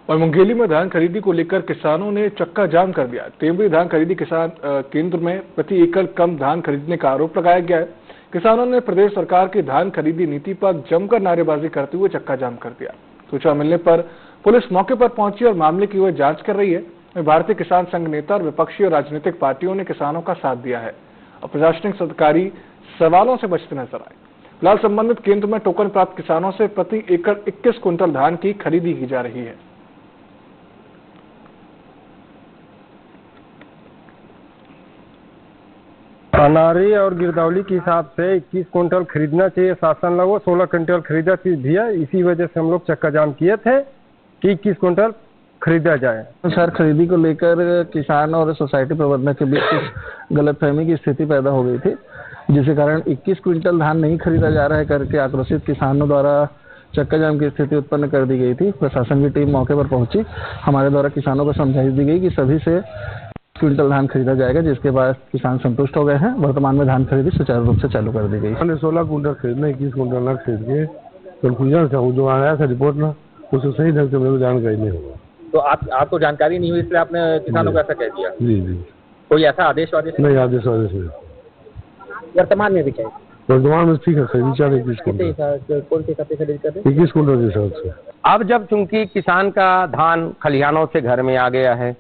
और मुंगेली में धान खरीदी को लेकर किसानों ने चक्का जाम कर दिया। तेवरी धान खरीदी किसान केंद्र में प्रति एकड़ कम धान खरीदने का आरोप लगाया गया है। किसानों ने प्रदेश सरकार की धान खरीदी नीति पर जमकर नारेबाजी करते हुए चक्का जाम कर दिया। सूचना मिलने पर पुलिस मौके पर पहुंची और मामले की जांच कर रही है। भारतीय किसान संघ नेता और विपक्षी और राजनीतिक पार्टियों ने किसानों का साथ दिया है और प्रशासनिक अधिकारी सवालों से बचते नजर आए। फिलहाल संबंधित केंद्र में टोकन प्राप्त किसानों से प्रति एकड़ 21 क्विंटल धान की खरीदी की जा रही है। अनारी और गिरदौली के हिसाब से 21 क्विंटल खरीदना चाहिए। शासन लोगों 16 क्विंटल खरीदा भी है। इसी वजह से हम लोग चक्का जाम किए थे कि 21 क्विंटल खरीदा जाए। सर, खरीदी को लेकर किसान और सोसाइटी प्रबंधक के बीच कुछ गलतफहमी की स्थिति पैदा हो गई थी, जिसके कारण 21 क्विंटल धान नहीं खरीदा जा रहा है करके आक्रोशित किसानों द्वारा चक्का जाम की स्थिति उत्पन्न कर दी गई थी। प्रशासन की टीम मौके पर पहुंची। हमारे द्वारा किसानों को समझाइश दी गई कि सभी से क्विंटल धान खरीदा जाएगा, जिसके बाद किसान संतुष्ट हो गए हैं। वर्तमान में धान खरीदी सुचारू रूप से चालू कर दी गई। हमने 16 क्विंटल खरीदना, 21 क्विंटल ना खरीद के कंफ्यूजन था। जो आया था रिपोर्ट ना, उसको सही ढंग से मेरे को जानकारी नहीं हुआ। तो आपको जानकारी नहीं हुई, इसलिए आपने किसानों को ऐसा कह दिया? जी जी। कोई ऐसा आदेश नहीं? आदेश वादेश नहीं। वर्तमान में भी चाहिए? वर्तमान में ठीक है, खरीदी चाहे 21 क्विंटल। कौन से हिसाब से खरीद कर रहे हैं? 21 क्विंटल के हिसाब से। अब जब चूंकि किसान का धान खलिहानों से घर में आ गया है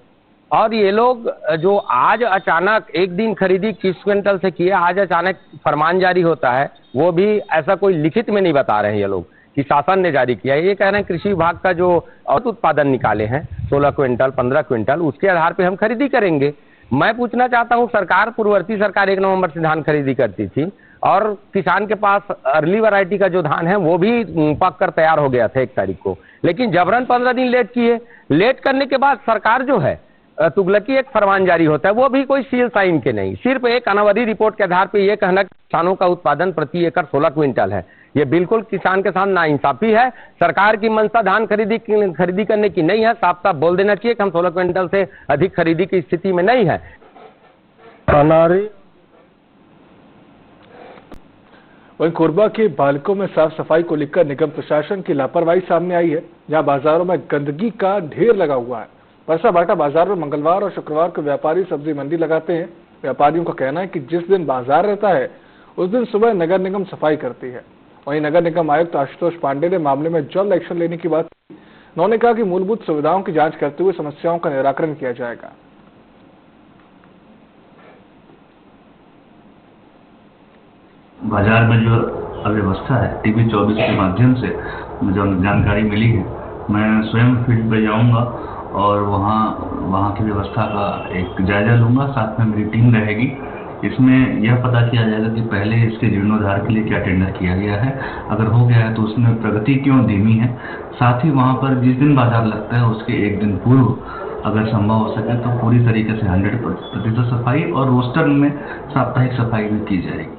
और ये लोग जो आज अचानक एक दिन खरीदी 21 क्विंटल से किए, आज अचानक फरमान जारी होता है, वो भी ऐसा कोई लिखित में नहीं बता रहे हैं ये लोग कि शासन ने जारी किया है। ये कह रहे हैं कृषि विभाग का जो उत्पादन निकाले हैं 16 क्विंटल 15 क्विंटल, उसके आधार पे हम खरीदी करेंगे। मैं पूछना चाहता हूँ, सरकार पूर्ववर्ती सरकार 1 नवंबर से धान खरीदी करती थी और किसान के पास अर्ली वैरायटी का जो धान है वो भी पक कर तैयार हो गया था 1 तारीख को, लेकिन जबरन 15 दिन लेट किए। लेट करने के बाद सरकार जो है तुगलकी एक फरमान जारी होता है, वो भी कोई सील साइन के नहीं, सिर्फ एक अनावरी रिपोर्ट के आधार पर यह कहना किसानों का उत्पादन प्रति एकड़ 16 क्विंटल है। ये बिल्कुल किसान के साथ नाइंसाफी है। सरकार की मंशा धान खरीदी करने की नहीं है। साफ साफ बोल देना चाहिए कि हम 16 क्विंटल से अधिक खरीदी की स्थिति में नहीं है। अनारी वहीं कोरबा के बालिकों में साफ सफाई को लेकर निगम प्रशासन की लापरवाही सामने आई है, जहां बाजारों में गंदगी का ढेर लगा हुआ है। परसा बाटा बाजार में मंगलवार और शुक्रवार को व्यापारी सब्जी मंडी लगाते हैं। व्यापारियों का कहना है कि जिस दिन बाजार रहता है उस दिन सुबह नगर निगम सफाई करती है। वहीं नगर निगम आयुक्त आशुतोष पांडे ने मामले में जल्द एक्शन लेने की बात की। उन्होंने कहा कि मूलभूत सुविधाओं की जांच करते हुए समस्याओं का निराकरण किया जाएगा। बाजार में जो अव्यवस्था है, टीवी 24 के माध्यम से जो जानकारी मिली है, मैं स्वयं फील्ड पे जाऊंगा और वहाँ की व्यवस्था का एक जायजा लूंगा। साथ में मेरी टीम रहेगी। इसमें यह पता किया जाएगा कि पहले इसके जीर्णोद्धार के लिए क्या टेंडर किया गया है, अगर हो गया है तो उसमें प्रगति क्यों धीमी है। साथ ही वहाँ पर जिस दिन बाजार लगता है उसके एक दिन पूर्व अगर संभव हो सके तो पूरी तरीके से 100% सफाई और रोस्टर में साप्ताहिक सफाई भी की जाएगी।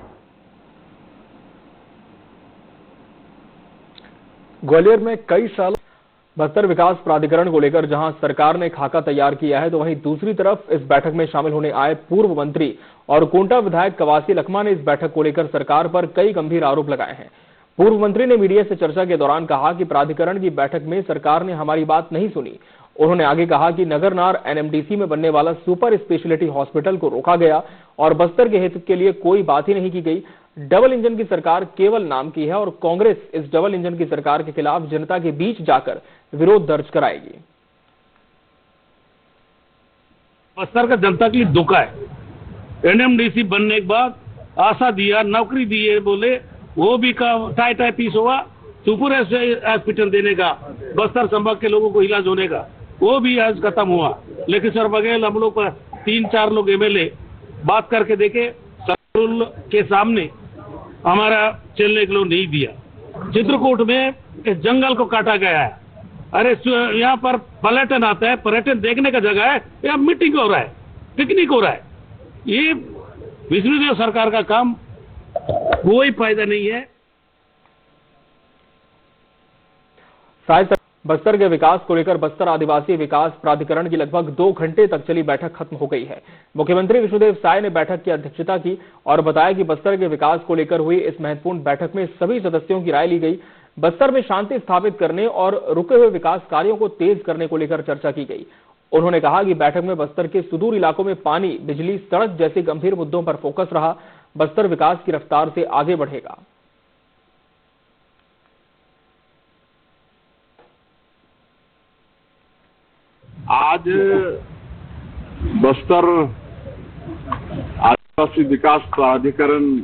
ग्वालियर में कई सालों बस्तर विकास प्राधिकरण को लेकर जहां सरकार ने खाका तैयार किया है, तो वहीं दूसरी तरफ इस बैठक में शामिल होने आए पूर्व मंत्री और कोंटा विधायक कवासी लखमा ने इस बैठक को लेकर सरकार पर कई गंभीर आरोप लगाए हैं। पूर्व मंत्री ने मीडिया से चर्चा के दौरान कहा कि प्राधिकरण की बैठक में सरकार ने हमारी बात नहीं सुनी। उन्होंने आगे कहा कि नगरनार एनएमडीसी में बनने वाला सुपर स्पेशलिटी हॉस्पिटल को रोका गया और बस्तर के हित के लिए कोई बात ही नहीं की गई। डबल इंजन की सरकार केवल नाम की है और कांग्रेस इस डबल इंजन की सरकार के खिलाफ जनता के बीच जाकर विरोध दर्ज कराएगी। बस्तर का जनता के लिए धोखा है। एनएमडीसी बनने के बाद आशा दिया, नौकरी दिए, बोले वो भी टाई पीस हुआ। सुपर हॉस्पिटल देने का, बस्तर संभाग के लोगों को इलाज होने का, वो भी आज खत्म हुआ। लेकिन सर बघेल हम लोग 3-4 लोग एमएलए बात करके देखे, सर के सामने हमारा चलने के लिए नहीं दिया। चित्रकूट में इस जंगल को काटा गया है। अरे यहाँ पर पर्यटन आता है, पर्यटन देखने का जगह है, यहाँ मीटिंग हो रहा है, पिकनिक हो रहा है। ये विष्णुदेव सरकार का काम, कोई फायदा नहीं है। बस्तर के विकास को लेकर बस्तर आदिवासी विकास प्राधिकरण की लगभग 2 घंटे तक चली बैठक खत्म हो गई है। मुख्यमंत्री विष्णुदेव साय ने बैठक की अध्यक्षता की और बताया कि बस्तर के विकास को लेकर हुई इस महत्वपूर्ण बैठक में सभी सदस्यों की राय ली गई। बस्तर में शांति स्थापित करने और रुके हुए विकास कार्यों को तेज करने को लेकर चर्चा की गई। उन्होंने कहा कि बैठक में बस्तर के सुदूर इलाकों में पानी, बिजली, सड़क जैसे गंभीर मुद्दों पर फोकस रहा। बस्तर विकास की रफ्तार से आगे बढ़ेगा। आज बस्तर आदिवासी विकास प्राधिकरण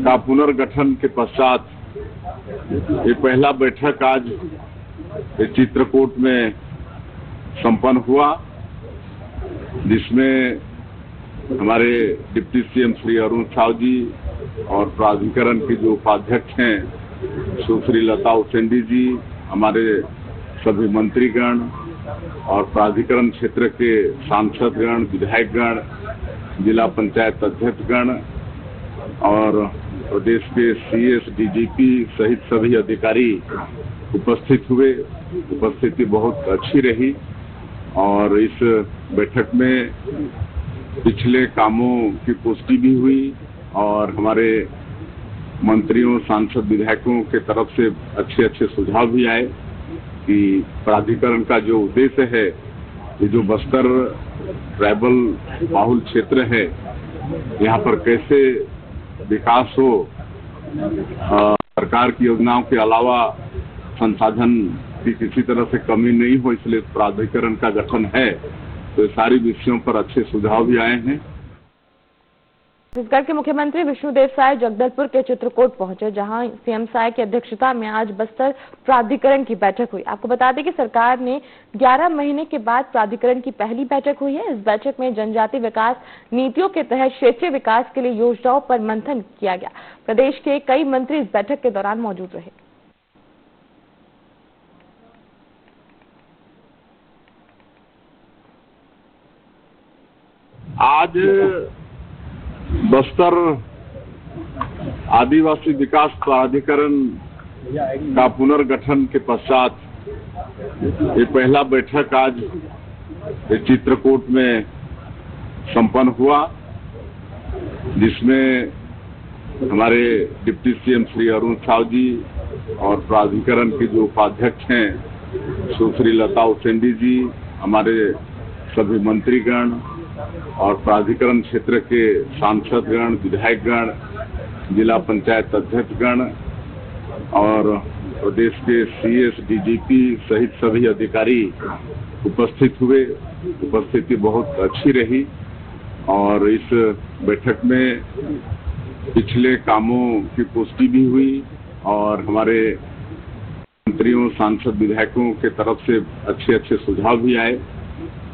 का पुनर्गठन के पश्चात ये पहला बैठक आज चित्रकूट में संपन्न हुआ, जिसमें हमारे डिप्टी सीएम श्री अरुण साव जी और प्राधिकरण के जो उपाध्यक्ष हैं सुश्री लता उसेंडी जी, हमारे सभी मंत्रीगण और प्राधिकरण क्षेत्र के सांसदगण, विधायकगण, जिला पंचायत अध्यक्षगण और प्रदेश के सीएस, डीजीपी सहित सभी अधिकारी उपस्थित हुए। उपस्थिति बहुत अच्छी रही और इस बैठक में पिछले कामों की पुष्टि भी हुई और हमारे मंत्रियों, सांसद, विधायकों के तरफ से अच्छे अच्छे सुझाव भी आए कि प्राधिकरण का जो उद्देश्य है, ये जो बस्तर ट्राइबल बाहुल क्षेत्र है, यहाँ पर कैसे विकास हो, सरकार की योजनाओं के अलावा संसाधन की किसी तरह से कमी नहीं हो, इसलिए प्राधिकरण का गठन है। तो सारी विषयों पर अच्छे सुझाव भी आए हैं। छत्तीसगढ़ के मुख्यमंत्री विष्णुदेव साय जगदलपुर के चित्रकूट पहुंचे, जहां सीएम साय की अध्यक्षता में आज बस्तर प्राधिकरण की बैठक हुई। आपको बता दें कि सरकार ने 11 महीने के बाद प्राधिकरण की पहली बैठक हुई है। इस बैठक में जनजाति विकास नीतियों के तहत क्षेत्रीय विकास के लिए योजनाओं पर मंथन किया गया। प्रदेश के कई मंत्री इस बैठक के दौरान मौजूद रहे। आज बस्तर आदिवासी विकास प्राधिकरण का पुनर्गठन के पश्चात ये पहला बैठक आज चित्रकूट में संपन्न हुआ, जिसमें हमारे डिप्टी सीएम श्री अरुण साव जी और प्राधिकरण के जो उपाध्यक्ष हैं सुश्री लता उसेंडी जी, हमारे सभी मंत्रीगण और प्राधिकरण क्षेत्र के सांसदगण, विधायकगण, जिला पंचायत अध्यक्षगण और प्रदेश के सीएस, डीजीपी सहित सभी अधिकारी उपस्थित हुए। उपस्थिति बहुत अच्छी रही और इस बैठक में पिछले कामों की पुष्टि भी हुई और हमारे मंत्रियों, सांसद, विधायकों के तरफ से अच्छे अच्छे सुझाव भी आए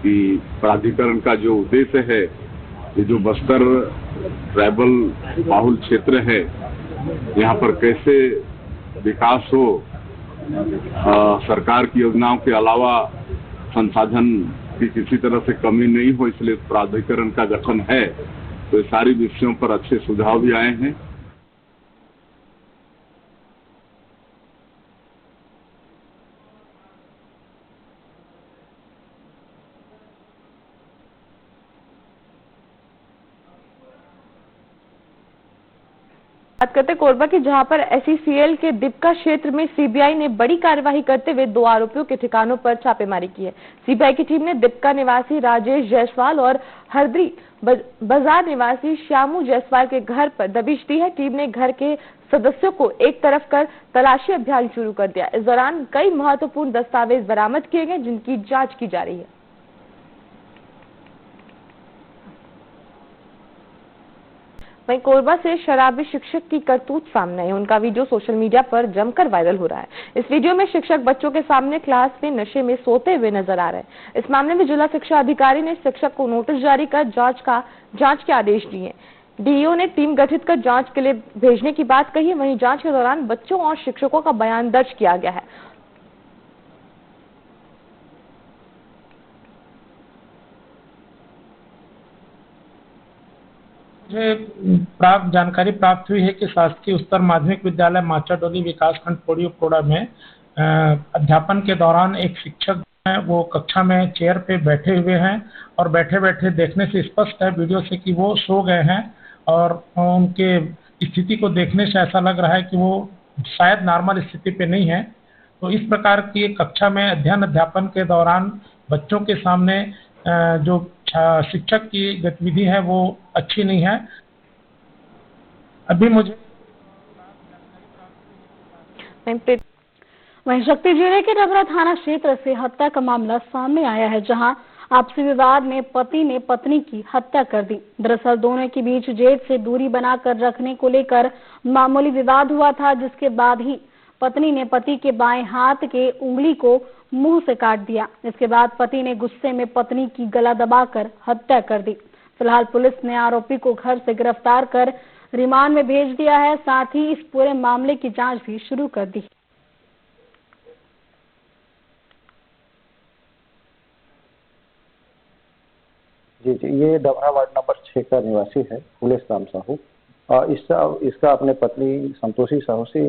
कि प्राधिकरण का जो उद्देश्य है, ये जो बस्तर ट्राइबल बाहुल क्षेत्र है, यहाँ पर कैसे विकास हो, सरकार की योजनाओं के अलावा संसाधन की किसी तरह से कमी नहीं हो, इसलिए प्राधिकरण का गठन है। तो सारी विषयों पर अच्छे सुझाव भी आए हैं। बात करते कोरबा की, जहां पर एसईसीएल के दिपका क्षेत्र में सीबीआई ने बड़ी कार्यवाही करते हुए 2 आरोपियों के ठिकानों पर छापेमारी की है। सीबीआई की टीम ने दिपका निवासी राजेश जायसवाल और हरदी बाजार निवासी श्यामू जायसवाल के घर पर दबिश दी है। टीम ने घर के सदस्यों को एक तरफ कर तलाशी अभियान शुरू कर दिया। इस दौरान कई महत्वपूर्ण दस्तावेज बरामद किए गए, जिनकी जांच की जा रही है। वहीं कोरबा से शराबी शिक्षक की करतूत सामने आई। उनका वीडियो सोशल मीडिया पर जमकर वायरल हो रहा है। इस वीडियो में शिक्षक बच्चों के सामने क्लास में नशे में सोते हुए नजर आ रहे हैं। इस मामले में जिला शिक्षा अधिकारी ने शिक्षक को नोटिस जारी कर जांच के आदेश दिए। डीईओ ने टीम गठित कर जांच के लिए भेजने की बात कही है। वहीं जांच के दौरान बच्चों और शिक्षकों का बयान दर्ज किया गया है। मुझे जानकारी प्राप्त हुई है कि शासकीय उच्चतर माध्यमिक विद्यालय माचाडोली विकासखंड पोड़ी उपटोड़ा में अध्यापन के दौरान एक शिक्षक हैं, वो कक्षा में चेयर पे बैठे हुए हैं और बैठे बैठे देखने से स्पष्ट है वीडियो से कि वो सो गए हैं और उनके स्थिति को देखने से ऐसा लग रहा है कि वो शायद नॉर्मल स्थिति पे नहीं है। तो इस प्रकार की कक्षा में अध्ययन अध्यापन के दौरान बच्चों के सामने जो शिक्षक की गतिविधि है वो अच्छी नहीं है। अभी मुझे वहीं शक्ति जिले के डबरा थाना क्षेत्र से हत्या का मामला सामने आया है, जहां आपसी विवाद में पति ने पत्नी की हत्या कर दी। दरअसल दोनों के बीच जेठ से दूरी बनाकर रखने को लेकर मामूली विवाद हुआ था, जिसके बाद ही पत्नी ने पति के बाएं हाथ के उंगली को मुंह से काट दिया। इसके बाद पति ने गुस्से में पत्नी की गला दबाकर हत्या कर दी। फिलहाल पुलिस ने आरोपी को घर से गिरफ्तार कर रिमांड में भेज दिया है। साथ ही इस पूरे मामले की जांच भी शुरू कर दी। जी, ये डबरा वार्ड नंबर 6 का निवासी है फुलेश राम साहू। इसका अपने पत्नी संतोषी साहू से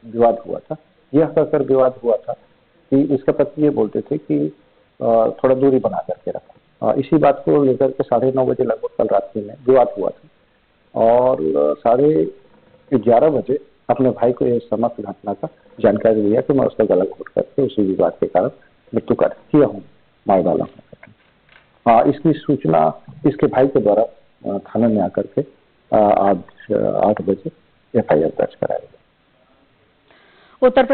विवाद हुआ था। यह कहकर विवाद हुआ था कि इसका पति ये बोलते थे कि थोड़ा दूरी बना करके रखो। इसी बात को लेकर के 9:30 बजे लगभग कल रात्रि में विवाद हुआ था और 11:30 बजे अपने भाई को यह समस्त घटना का जानकारी दिया कि मैं उसका गला घोट करके उसी विवाद के कारण मृत्यु का किया हूँ, मार डाला हूँ। इसकी सूचना इसके भाई के द्वारा थाने में आकर के आज 8 बजे FIR दर्ज कराया गया। उत्तर